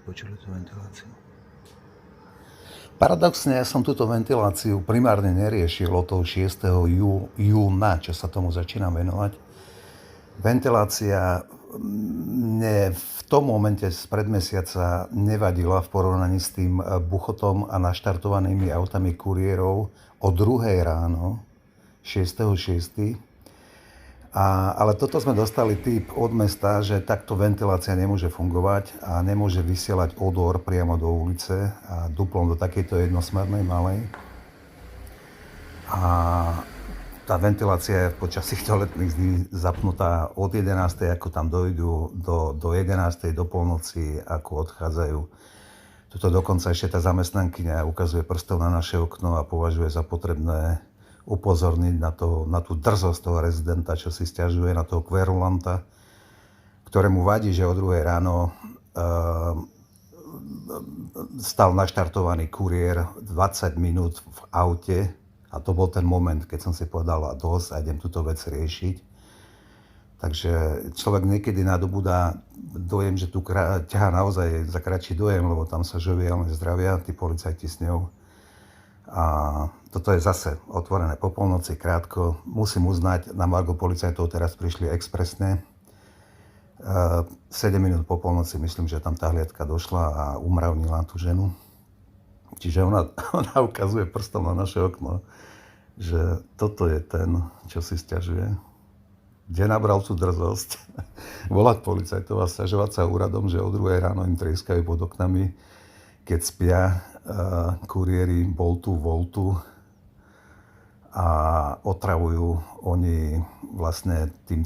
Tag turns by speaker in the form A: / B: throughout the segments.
A: počuli tú ventiláciu. Paradoxne, ja som túto ventiláciu primárne neriešil od toho 6. júna, čo sa tomu začínam venovať. Ventilácia mne v tom momente z predmesiaca nevadila v porovnaní s tým buchotom a naštartovanými autami kuriérov o 2 ráno, 6.6. Ale toto sme dostali tip od mesta, že takto ventilácia nemôže fungovať a nemôže vysielať odor priamo do ulice a duplom do takejto jednosmernej malej. A tá ventilácia je počas týchto letných dní zapnutá od 11. ako tam dojdú, do 11. do polnoci, ako odchádzajú. Toto dokonca ešte tá zamestnankyňa ukazuje prstom na naše okno a považuje za potrebné upozorniť na tú drzosť toho rezidenta, čo si sťažuje, na toho kverulanta, ktorému vadí, že o 2 ráno stal naštartovaný kuriér 20 minút v aute a to bol ten moment, keď som si povedal a dosť a idem túto vec riešiť. Takže človek niekedy nadobúda dojem, že tu ťahá naozaj za kratší dojem, lebo tam sa žoviálne zdravia tí policajti s ňou. A toto je zase otvorené po polnoci, krátko. Musím uznať, na margo policajtov teraz prišli expresne. 7 minút po polnoci, myslím, že tam tá hliadka došla a umravnila tú ženu. Čiže ona ukazuje prstom na naše okno, že toto je ten, čo si sťažuje. Kde nabral tú drzosť volať policajtov a sťažovať sa úradom, že o 2 ráno im trieskajú pod oknami, keď spia kuriéri Boltu a otravujú oni vlastne tým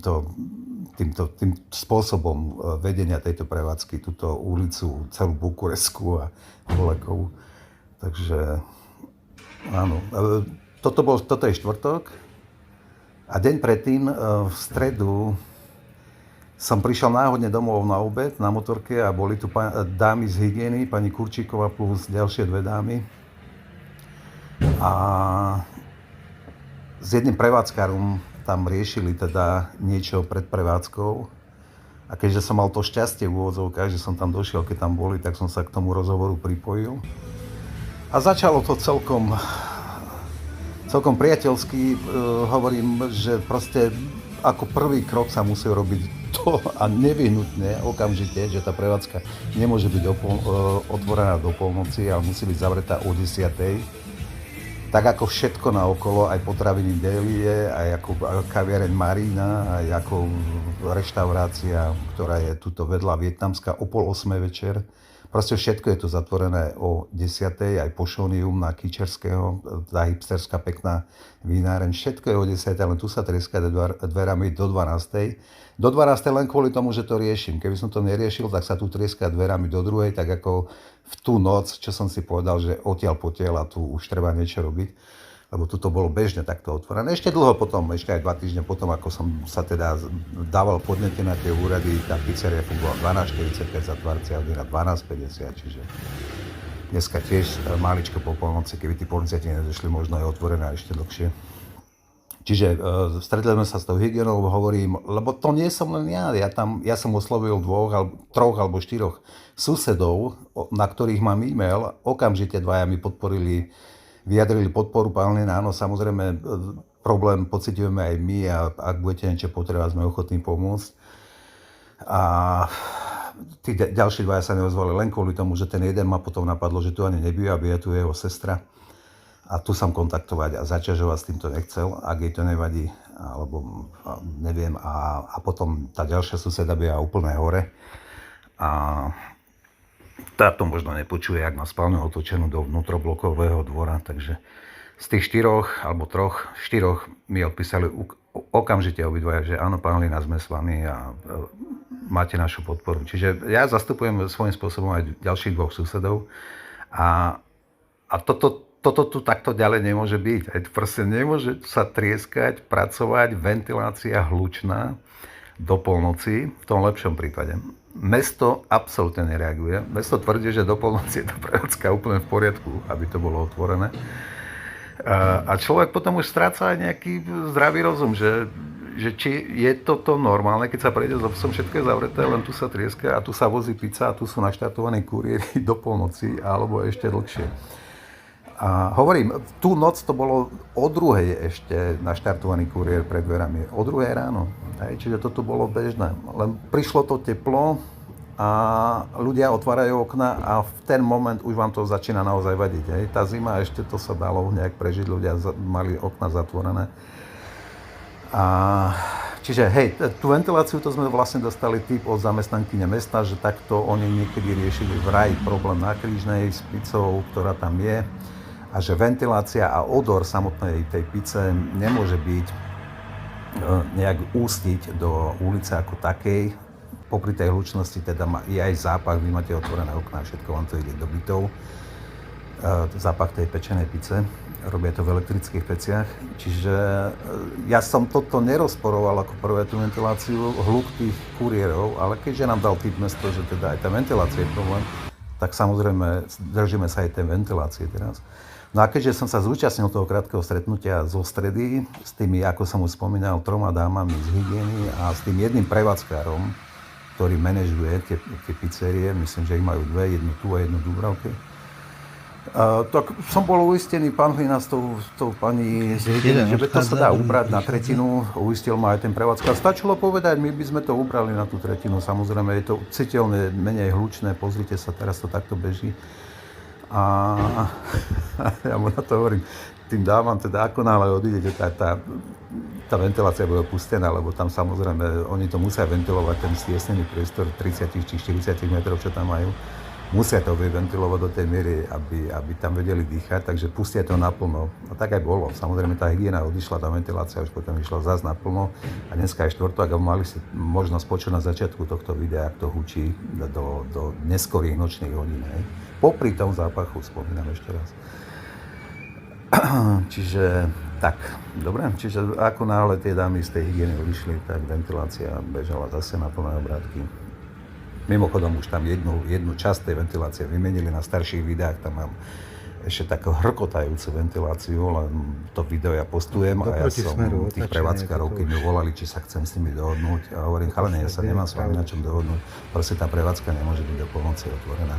A: spôsobom vedenia tejto prevádzky, túto ulicu, celú Bukurestskú a Bolekovú. Takže áno, toto je štvrtok a deň predtým v stredu som prišiel náhodne domov na obed na motorke a boli tu dámy z hygieny, pani Kurčíková plus ďalšie 2 dámy. A s jedným prevádzkarom tam riešili teda niečo pred prevádzkou. A keďže som mal to šťastie v úvodzovkách, že som tam došiel, keď tam boli, tak som sa k tomu rozhovoru pripojil. A začalo to celkom priateľsky. Hovorím, že proste ako prvý krok sa musí robiť to a nevyhnutne okamžite, že tá prevádzka nemôže byť otvorená do polnoci, ale musí byť zavretá o 10. Tak ako všetko naokolo, aj potraviny Délie, aj ako kaviareň Marina, aj ako reštaurácia, ktorá je tuto vedľa vietnamská o 7:30 večer. Proste všetko je tu zatvorené o 10. aj Pošonium na Kyčerského, tá hipsterská pekná vináreň. Všetko je o 10. len tu sa trieska dverami do 12. Do 12. len kvôli tomu, že to riešim. Keby som to neriešil, tak sa tu trieska dverami do 2. tak ako v tú noc, čo som si povedal, že odtiaľ potiaľ a tu už treba niečo robiť. Lebo tuto bolo bežne takto otvorené. Ešte dlho potom, ešte aj 2 týždne potom, ako som sa teda dával podnete na tie úrady, tá pizzeria fungovala 12.45 za tvárci Audina 12.50, čiže dneska tiež maličko po polnoci, keby tí policajti nedošli, možno je otvorená ešte dlhšie. Čiže stretli sme sa s tou hygienou, hovorím, lebo to nie som len ja som oslovil 2, 3 alebo 4 susedov, na ktorých mám e-mail, okamžite 2 mi vyjadrili podporu, pán Lina, áno, samozrejme, problém pociťujeme aj my a ak budete niečo potrebovať, sme ochotní pomôcť. A tí ďalší 2 sa neozvali len kvôli tomu, že ten jeden ma potom napadlo, že tu ani nebýva, je tu jeho sestra. A tu som kontaktovať a zaťažovať s týmto nechcel, ak jej to nevadí, alebo neviem. A potom tá ďalšia suseda býva úplne hore. A táto možno nepočuje, ak má spálňu otočenú do vnútroblokového dvora, takže z tých 4 alebo 4 mi odpísali okamžite obidvaja, že áno, pán Lina, sme s vami a máte našu podporu. Čiže ja zastupujem svojím spôsobom aj ďalších 2 susedov a toto tu takto ďalej nemôže byť. Proste nemôže sa trieskať, pracovať, ventilácia hlučná do polnoci, v tom lepšom prípade. Mesto absolútne nereaguje. Mesto tvrdí, že do polnoci je tá prevádzka úplne v poriadku, aby to bolo otvorené. A človek potom už stráca aj nejaký zdravý rozum, že že či je toto normálne, keď sa prejde s obsom, všetko je zavreté, len tu sa trieska a tu sa vozí pizza a tu sú naštartovaní kuriéri do polnoci alebo ešte dlhšie. A hovorím, tú noc to bolo o 2:00 ešte naštartovaný kuriér pred dverami. O 2:00 ráno. Hej, čiže toto bolo bežné. Len prišlo to teplo a ľudia otvárajú okna a v ten moment už vám to začína naozaj vadiť. Hej. Tá zima ešte to sa dalo nejak prežiť, ľudia mali okna zatvorené. A čiže hej, tú ventiláciu to sme vlastne dostali tip od zamestnankyne mesta, že takto oni niekedy riešili vraj problém na Krížnej s pizzou, ktorá tam je. A že ventilácia a odor samotnej tej pice nemôže byť nejak ústiť do ulice ako takej. Popri tej hlučnosti teda je aj zápach, vy máte otvorené okná, všetko vám to ide do bytov. Zápach tej pečenej pice, robia to v elektrických peciach. Čiže ja som toto nerozporoval ako prvé tú ventiláciu, hluk tých kuriérov, ale keďže nám dal tip mesto, že teda aj tá ventilácia je problém, tak samozrejme držíme sa aj tej ventilácie teraz. No a keďže som sa zúčastnil toho krátkeho stretnutia zo stredy s tými, ako som už spomínal, 3 dámami z hygieny a s tým jedným prevádzkárom, ktorý manažuje tie pizzerie, myslím, že ich majú 2, jednu tu a jednu v Dúbravke. Tak som bol uistený, pán Hlina s tou pani z hygieny, že to sa dá ubrať na tretinu, uistil ma aj ten prevádzkár. Stačilo povedať, my by sme to ubrali na tú tretinu, samozrejme je to citeľne menej hlučné, pozrite sa, teraz to takto beží. A ja mu na to hovorím, tým dávam, teda ako náhle odídete, tá ventilácia bude opustená, lebo tam samozrejme, oni to musia ventilovať, ten stiesnený priestor 30 či 40 metrov, čo tam majú. Musia to vyventilovať do tej miery, aby tam vedeli dýchať, takže pustia to naplno. A tak aj bolo. Samozrejme, tá hygiena odišla, tá ventilácia už potom išla zás naplno. A dneska je štvrtok a mali si možnosť počuť na začiatku tohto videa, ak to hučí do neskorých nočných hodín. Popri tom zápachu, spomínam ešte raz. Čiže tak, dobre. Čiže ako náhle tie dámy z tej hygieny odišli, tak ventilácia bežala zase na plné obrátky. Mimochodom už tam jednu časť tej ventilácie vymenili na starších videách, tam mám ešte takú hrkotajúcu ventiláciu, len to video ja postujem a ja som tých prevádzkarov, keď mi volali, či sa chcem s nimi dohodnúť a hovorím, chalene, ja sa nemám s vami na čom dohodnúť, proste tá prevádzka nemôže byť do polnoci otvorená,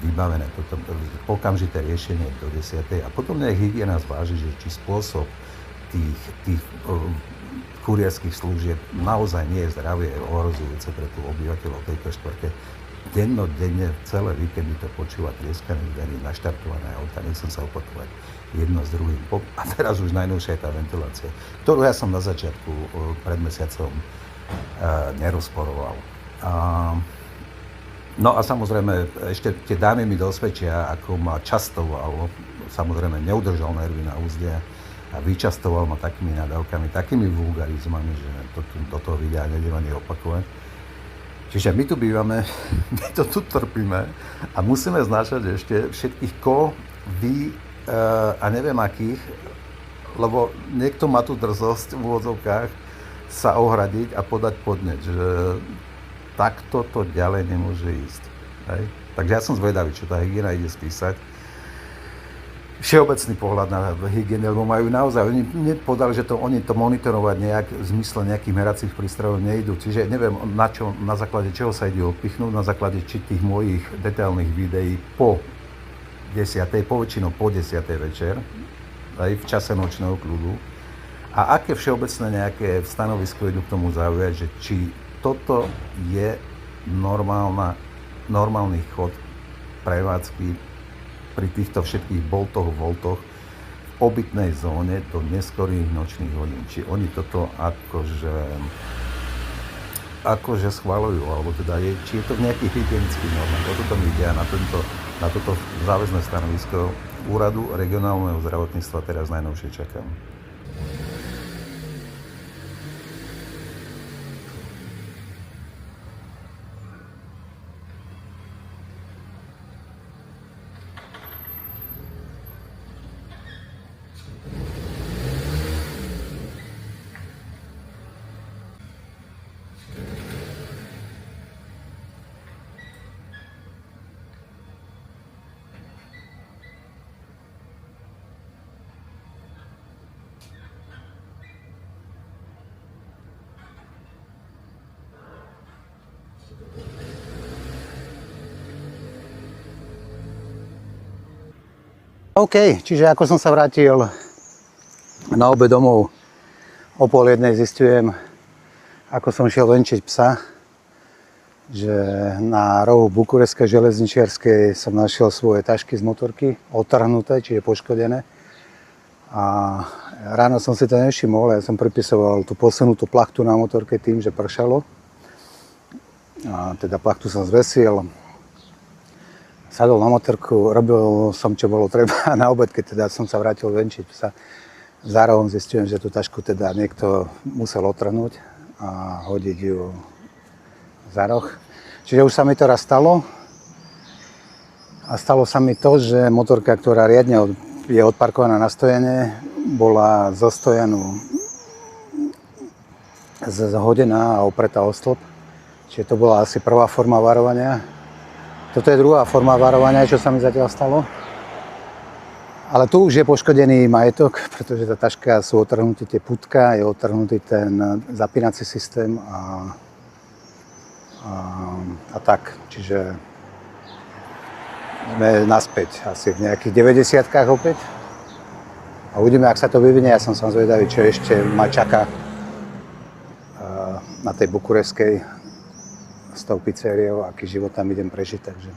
A: vybavené, potom okamžité riešenie do 10. A potom nech hygiena zváži, že či spôsob tých kurierských služieb naozaj nie je zdravie ohrozujúce pre tú obyvateľov tejto štvrte. Dennodenne, celé víkendy to počúva trieskaných dverí, naštartované auta, nechcem sa opakovať jedno s druhým. A teraz už najnovšia je tá ventilácia, ktorú ja som na začiatku pred mesiacom nerozporoval. No a samozrejme, ešte tie dámy mi dosvedčia, ako ma častoval, samozrejme neudržal nervy na úzde a vyčastoval ma takými nadávkami, takými vulgarizmami, že do toho videa nedem ani opakovať. Čiže my tu bývame, my to tu trpíme a musíme znášať ešte všetkých vy a neviem akých, lebo niekto má tu drzosť v úvodzovkách sa ohradiť a podať podneť, že takto to ďalej nemôže ísť. Hej? Takže ja som zvedavý, čo tá hygiena ide spísať. Všeobecný pohľad na hygienu, lebo majú naozaj, oni povedali, že oni to monitorovať nejak v zmysle nejakých meracích prístrojov nejdu. Čiže neviem, na základe čoho sa ide odpichnúť, na základe či tých mojich detailných videí po 10. poväčšinou po 10. večer, aj v čase nočného kľudu. A aké všeobecné nejaké stanovisko idú k tomu zaujať, že či toto je normálny chod prevádzky pri týchto všetkých boltoch, voltoch v obytnej zóne do neskorých nočných hodín. Či oni toto akože schvaľujú, alebo teda či je to v nejakých hygienických normách. O toto mi ide a na toto záväzné stanovisko Úradu regionálneho zdravotníctva teraz najnovšie čakám.
B: OK, čiže ako som sa vrátil na obed domov, o 12:30 zistujem, ako som šiel venčiť psa, že na rohu Bukurešskej železničiarskej som našiel svoje tašky z motorky, odtrhnuté, čiže poškodené. A ráno som si to nevšimol, ja som pripisoval tú posunutú plachtu na motorke tým, že pršalo. A teda plachtu som zvesil, sadol na motorku, robil som, čo bolo treba na obed, keď teda som sa vrátil venčiť psa. Za rohom zistujem, že tú tašku teda niekto musel otrhnúť a hodiť ju za roh. Čiže už sa mi to raz stalo. A stalo sa mi to, že motorka, ktorá riadne je odparkovaná na stojene, bola zo stojanu zhodená a opretá o stĺp. Čiže to bola asi prvá forma varovania. Toto je druhá forma varovania, čo sa mi zatiaľ stalo. Ale tu už je poškodený majetok, pretože tá taška sú odtrhnutí tie putka, je odtrhnutý ten zapínací systém a tak. Čiže sme naspäť asi v nejakých 90-kách opäť. A uvidíme, ak sa to vyvinie. Ja som zvedavý, čo ešte ma čaká na tej Bukurešskej s tou pizzeriou, aký život tam idem prežiť. Takže